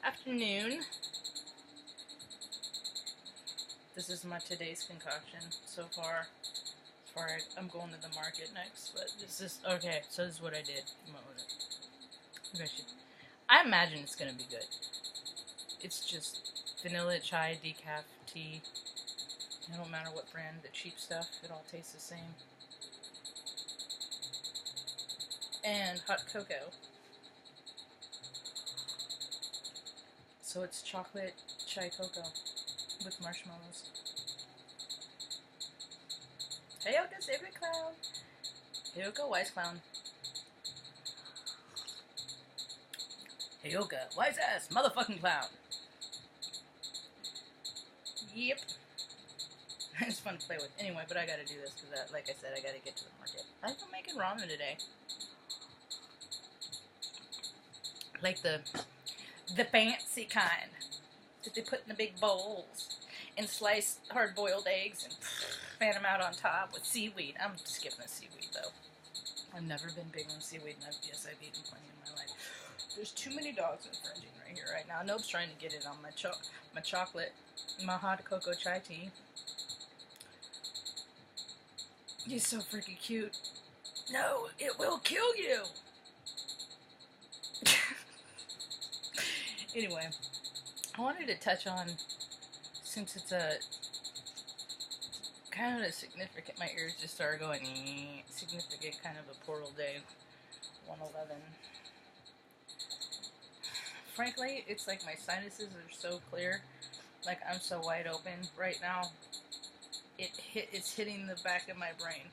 afternoon. This is my today's concoction so far. I'm going to the market next, but this is okay. So this is what I did. I imagine it's gonna be good. It's just vanilla chai decaf tea. It don't matter what brand, the cheap stuff. It all tastes the same. And hot cocoa. So it's chocolate chai cocoa with marshmallows. Heyoka, favorite clown. Heyoka, wise clown. Heyoka, wise ass, motherfucking clown. Yep. It's fun to play with. Anyway, but I gotta do this because, like I said, I gotta get to the market. I'm making ramen today. Like the fancy kind that they put in the big bowls and slice hard-boiled eggs and fan them out on top with seaweed. I'm skipping the seaweed though. I've never been big on seaweed, and yes, I've eaten plenty in my life. There's too many dogs infringing right here, right now. Nope's trying to get it on my chocolate, my hot cocoa chai tea. He's so freaking cute. No, it will kill you. Anyway, I wanted to touch on, since it's a kind of a significant, my ears just started going, significant kind of a portal day, 111. Frankly, it's like my sinuses are so clear, like I'm so wide open right now, it's hitting the back of my brain,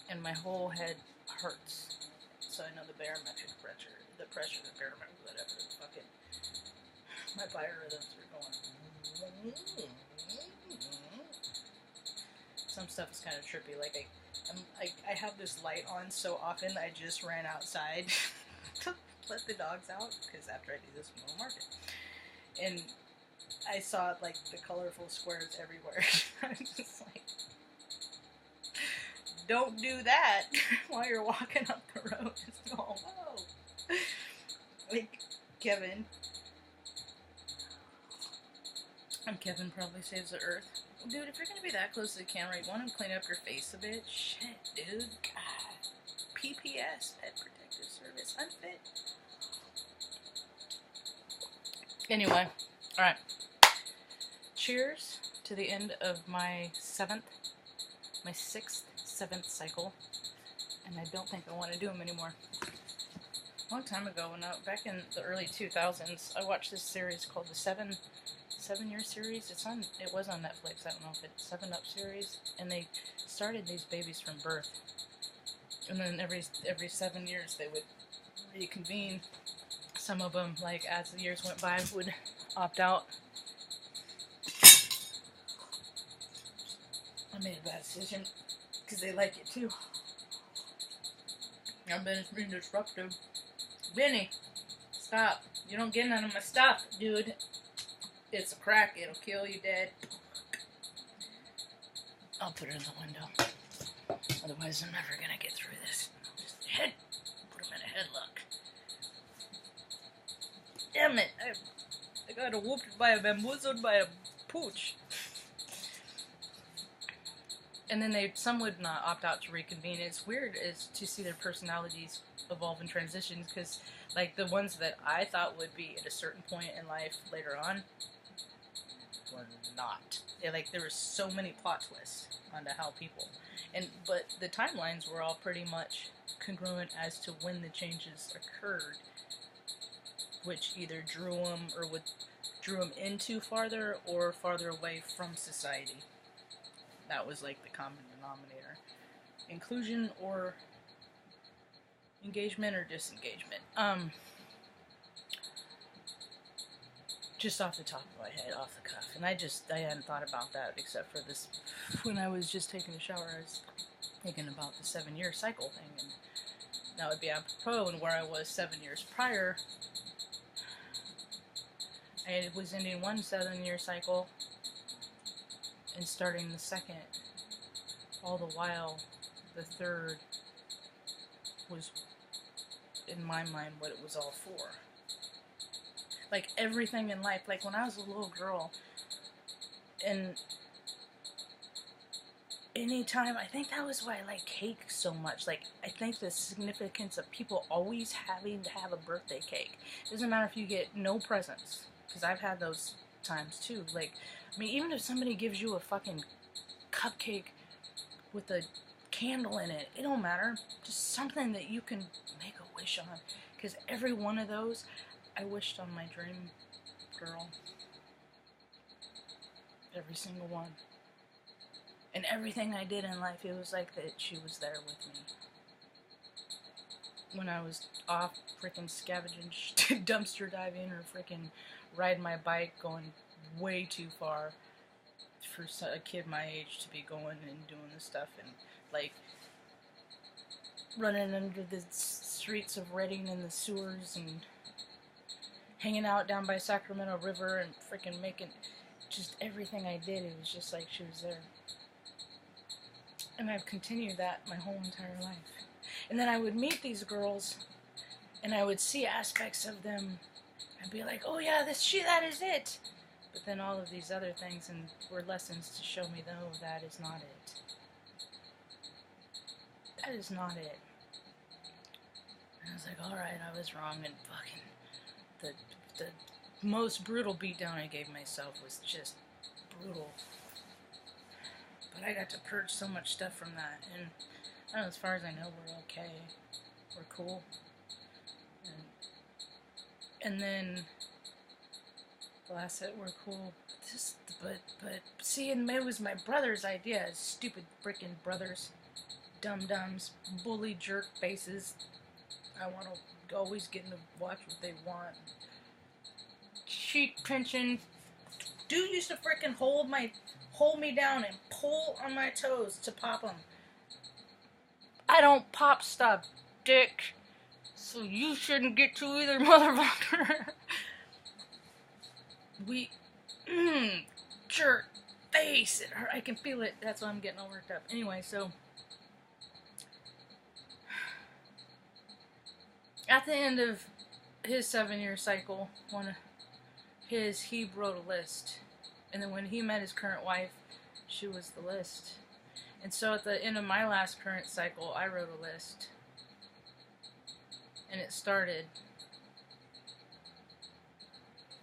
and my whole head hurts, so I know the barometric pressure, the barometric, whatever, fucking, my biorhythms are going. Some stuff is kind of trippy, like I have this light on so often. I just ran outside to let the dogs out, because after I do this, we go to market, and I saw like the colorful squares everywhere. I'm just like, don't do that while you're walking up the road. It's all, whoa. Like Kevin. And Kevin probably saves the earth. Dude, if you're gonna be that close to the camera, you want to clean up your face a bit? Shit, dude. God. P.S. Pet Protective Service. Unfit. Anyway, alright. Cheers to the end of my 7th, 7th cycle. And I don't think I want to do them anymore. A long time ago, back in the early 2000s, I watched this series called the 7-year series. It was on Netflix. I don't know if it's 7-Up series. And they started these babies from birth. And then every 7 years they would reconvene. Some of them, like as the years went by, would opt out. I made a bad decision because they like it too. I've been being disruptive. Benny, stop. You don't get none of my stuff, dude. It's a crack. It'll kill you dead. I'll put it in the window. Otherwise, I'm never going to get through this. Just put him in a headlock. Damn it. I got whooped by a bamboozled by a pooch. And then some would not opt out to reconvene. It's weird to see their personalities evolve and transition, because like the ones that I thought would be at a certain point in life later on were not. There were so many plot twists onto how people, but the timelines were all pretty much congruent as to when the changes occurred, which either drew them into farther or farther away from society. That was like the common denominator. Inclusion or engagement or disengagement. Just off the top of my head, off the cuff. And I hadn't thought about that except for this. When I was just taking a shower, I was thinking about the 7-year cycle thing. And that would be apropos, and where I was 7 years prior, I was ending one 7-year cycle and starting the second. All the while, the third was, in my mind, what it was all for. Like, everything in life. Like, when I was a little girl, and anytime, I think that was why I like cake so much. Like, I think the significance of people always having to have a birthday cake. It doesn't matter if you get no presents, because I've had those times too. Like, I mean, even if somebody gives you a fucking cupcake with a candle in it, it don't matter. Just something that you can make a wish on. Because every one of those, I wished on my dream girl. Every single one. And everything I did in life, it was like that she was there with me. When I was off freaking scavenging, dumpster diving, or freaking riding my bike going way too far for a kid my age to be going and doing this stuff, and like running under the streets of Reading in the sewers, and hanging out down by Sacramento River, and freaking making just everything I did. It was just like she was there. And I've continued that my whole entire life. And then I would meet these girls, and I would see aspects of them. I'd be like, oh yeah, that is it. But then all of these other things were lessons to show me, no, that is not it. That is not it. And I was like, alright, I was wrong, and fucking the most brutal beatdown I gave myself was just brutal. But I got to purge so much stuff from that, and I don't know, as far as I know, we're okay. We're cool. And then the last set, we're cool. But see, and it was my brother's idea. Stupid freaking brothers, dum-dums, bully jerk faces. I want to always get them to watch what they want. Cheek pinching. Dude used to freaking hold me down and pull on my toes to pop them. I don't pop stuff, dick. So you shouldn't get to either, motherfucker. Jerk face. It hurt. I can feel it. That's why I'm getting all worked up. Anyway, so at the end of his 7-year cycle, he wrote a list. And then when he met his current wife, she was the list. And so at the end of my last current cycle, I wrote a list. And it started.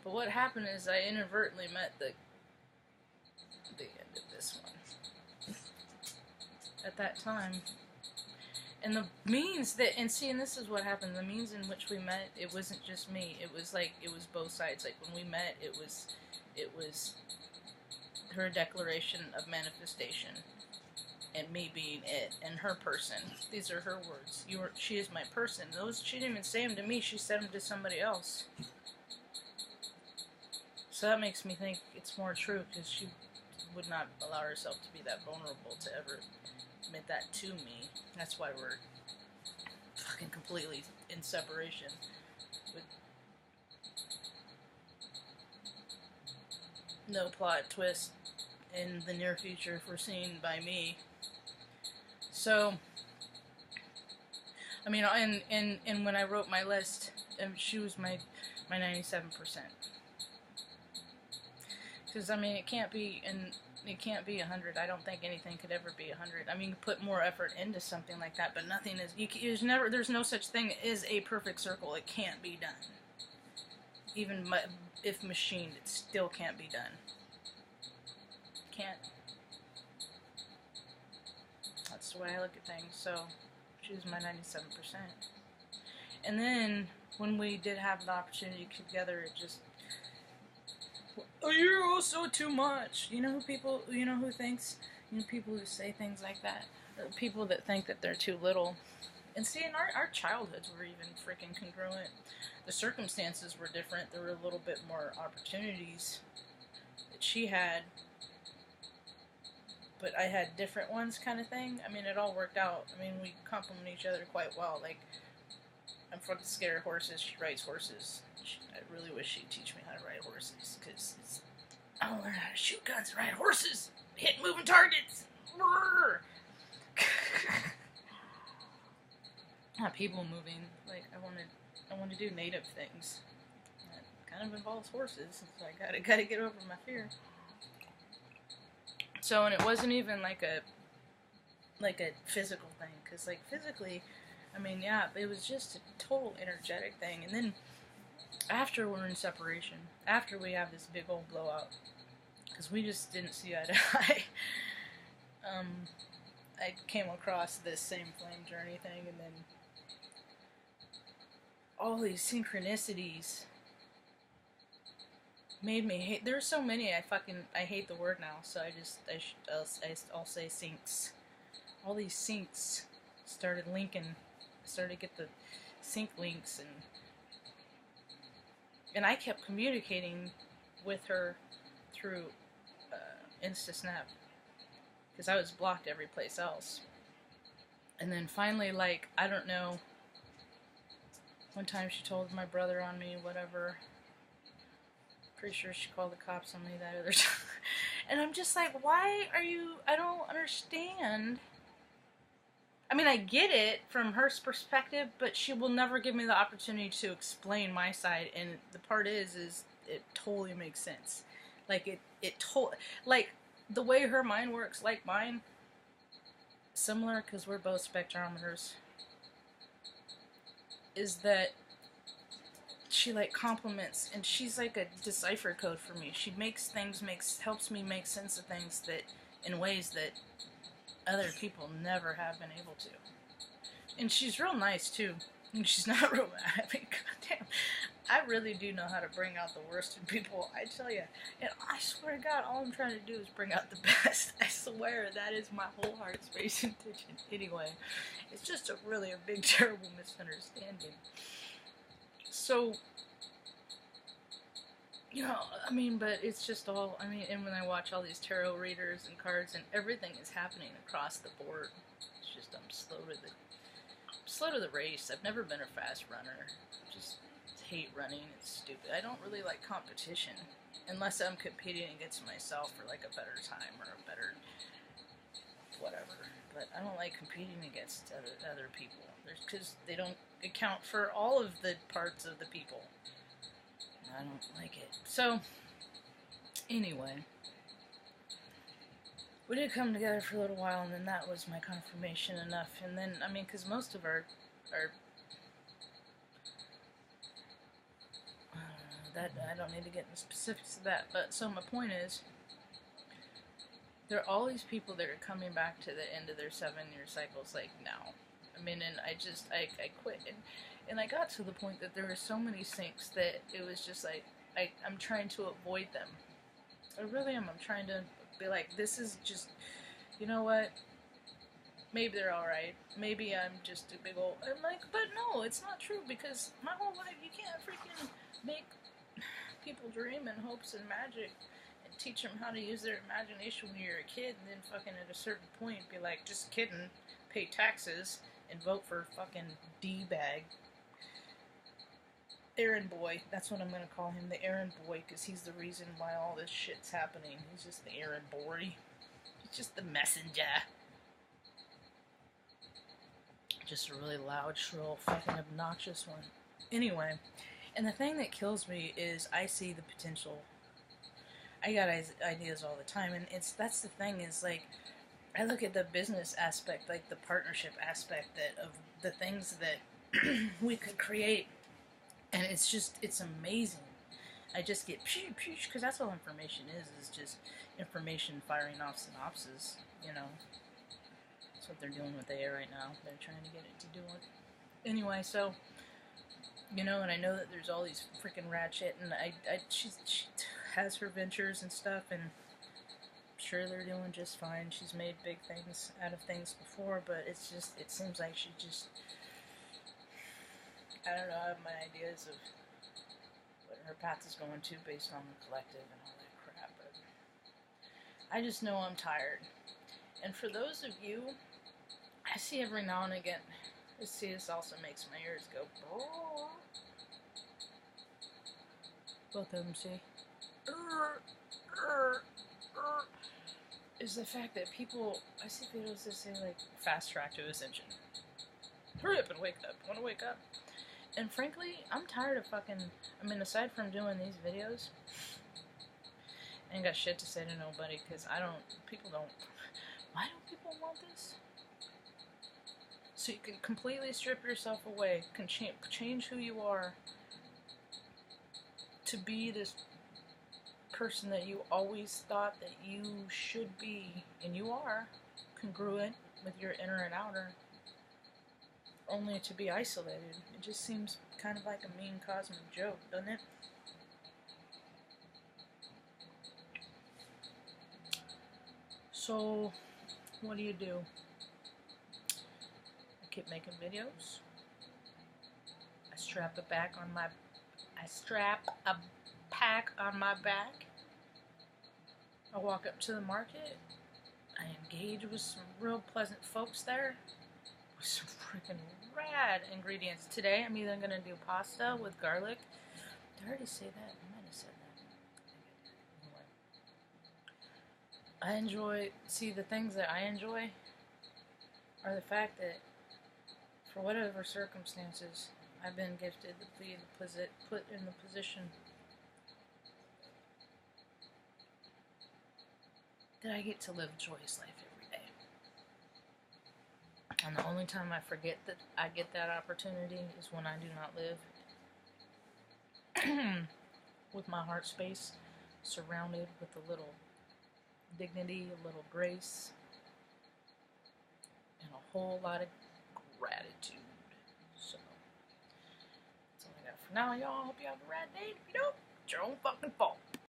But what happened is I inadvertently met the end of this one. At that time. And the means that, and see, and this is what happened, the means in which we met, it wasn't just me. It was like, it was both sides. Like, when we met, it was her declaration of manifestation, and me being it, and her person. These are her words. She is my person. She didn't even say them to me, she said them to somebody else. So that makes me think it's more true, because she would not allow herself to be that vulnerable to ever admit that to me. That's why we're fucking completely in separation. With no plot twist in the near future foreseen by me. So, I mean, and when I wrote my list, she was my 97%. Because, I mean, it can't be 100. I don't think anything could ever be 100. I mean, you put more effort into something like that, but nothing is, there's no such thing as a perfect circle. It can't be done. Even if machined, it still can't be done. Can't. That's the way I look at things. So, she was my 97%. And then, when we did have the opportunity together, it just, oh, you're also too much. You know people who say things like that. People that think that they're too little. And see, in our childhoods were even freaking congruent. The circumstances were different. There were a little bit more opportunities that she had. But I had different ones, kind of thing. I mean, it all worked out. I mean, we complement each other quite well. Like, I'm fucking scared of horses. She rides horses. I really wish she'd teach me how to ride horses, because I want to learn how to shoot guns and ride horses. Hit moving targets. Not people moving. Like, I want to do native things. That kind of involves horses, so I gotta get over my fear. So, and it wasn't even like a physical thing, because like physically, I mean, yeah, it was just a total energetic thing. And then after we're in separation, after we have this big old blowout, because we just didn't see eye to eye, I came across this same flame journey thing, and then all these synchronicities made me hate. There's so many. I hate the word now. So I'll say syncs. All these syncs started linking. Started to get the sync links, and I kept communicating with her through InstaSnap, because I was blocked every place else. And then finally, like, I don't know, one time she told my brother on me, whatever. Pretty sure she called the cops on me that other time. And I'm just like, why are you, I don't understand. I mean, I get it from her perspective, but she will never give me the opportunity to explain my side. And the part is it totally makes sense. Like, like, the way her mind works, like mine, similar, because we're both spectrometers, is that she, like, compliments, and she's like a decipher code for me. She helps me make sense of things that, in ways that other people never have been able to. And she's real nice, too. And she's not real mad. I mean, goddamn, I really do know how to bring out the worst in people, I tell you. And I swear to God, all I'm trying to do is bring out the best. I swear, that is my whole heart space intention. Anyway, it's just a big, terrible misunderstanding. So, you know, I mean, but it's just all, I mean, and when I watch all these tarot readers and cards, and everything is happening across the board, it's just, I'm slow to the race. I've never been a fast runner. I just hate running. It's stupid. I don't really like competition, unless I'm competing against myself for, like, a better time or a better whatever. But I don't like competing against other people, because they don't account for all of the parts of the people. I don't like it. So, anyway, we did come together for a little while, and then that was my confirmation enough. And then, I mean, because most of our that, I don't need to get into specifics of that, but so my point is, there are all these people that are coming back to the end of their 7-year cycles, like, now. I mean, and I quit, and I got to the point that there were so many syncs that it was just like, I'm trying to avoid them. I really am. I'm trying to be like, this is just, you know what, maybe they're alright, maybe I'm just a big old, I'm like, but no, it's not true, because my whole life, you can't freaking make people dream in hopes and magic, and teach them how to use their imagination when you're a kid, and then fucking at a certain point be like, just kidding, pay taxes, and vote for fucking D-bag. Errand boy, that's what I'm gonna call him, the errand boy, because he's the reason why all this shit's happening. He's just the errand boy. He's just the messenger. Just a really loud, shrill, fucking obnoxious one. Anyway, and the thing that kills me is I see the potential. I got ideas all the time, and that's the thing, is like, I look at the business aspect, like the partnership aspect of the things that we could create, and it's amazing. I just get because that's all information is just information firing off synopses, you know. That's what they're doing with AI right now. They're trying to get it to do it. Anyway, so, you know, and I know that there's all these freaking rad shit, and she has her ventures and stuff, and sure they're doing just fine. She's made big things out of things before, but it's just, it seems like she just, I don't know, I have my ideas of what her path is going to based on the collective and all that crap, but I just know I'm tired. And for those of you, I see every now and again, this also makes my ears go, oh. Both of them see, is the fact that people, I see videos that say, like, fast track to ascension. Hurry up and wake up. Want to wake up? And frankly, I'm tired of fucking, I mean, aside from doing these videos, I ain't got shit to say to nobody, because people don't, why don't people want this? So you can completely strip yourself away, can change who you are to be this person that you always thought that you should be, and you are congruent with your inner and outer, only to be isolated. It just seems kind of like a mean cosmic joke, doesn't it? So, what do? I keep making videos. I strap a pack on my back. I walk up to the market. I engage with some real pleasant folks there with some freaking rad ingredients. Today I'm either gonna do pasta with garlic. Did I already say that? I might have said that. Anyway, the things that I enjoy are the fact that, for whatever circumstances, I've been gifted to be put in the position that I get to live a joyous life every day. And the only time I forget that I get that opportunity is when I do not live with my heart space surrounded with a little dignity, a little grace, and a whole lot of gratitude. So, that's all I got for now, y'all. Hope you have a rad day. If you don't, it's your own fucking fault.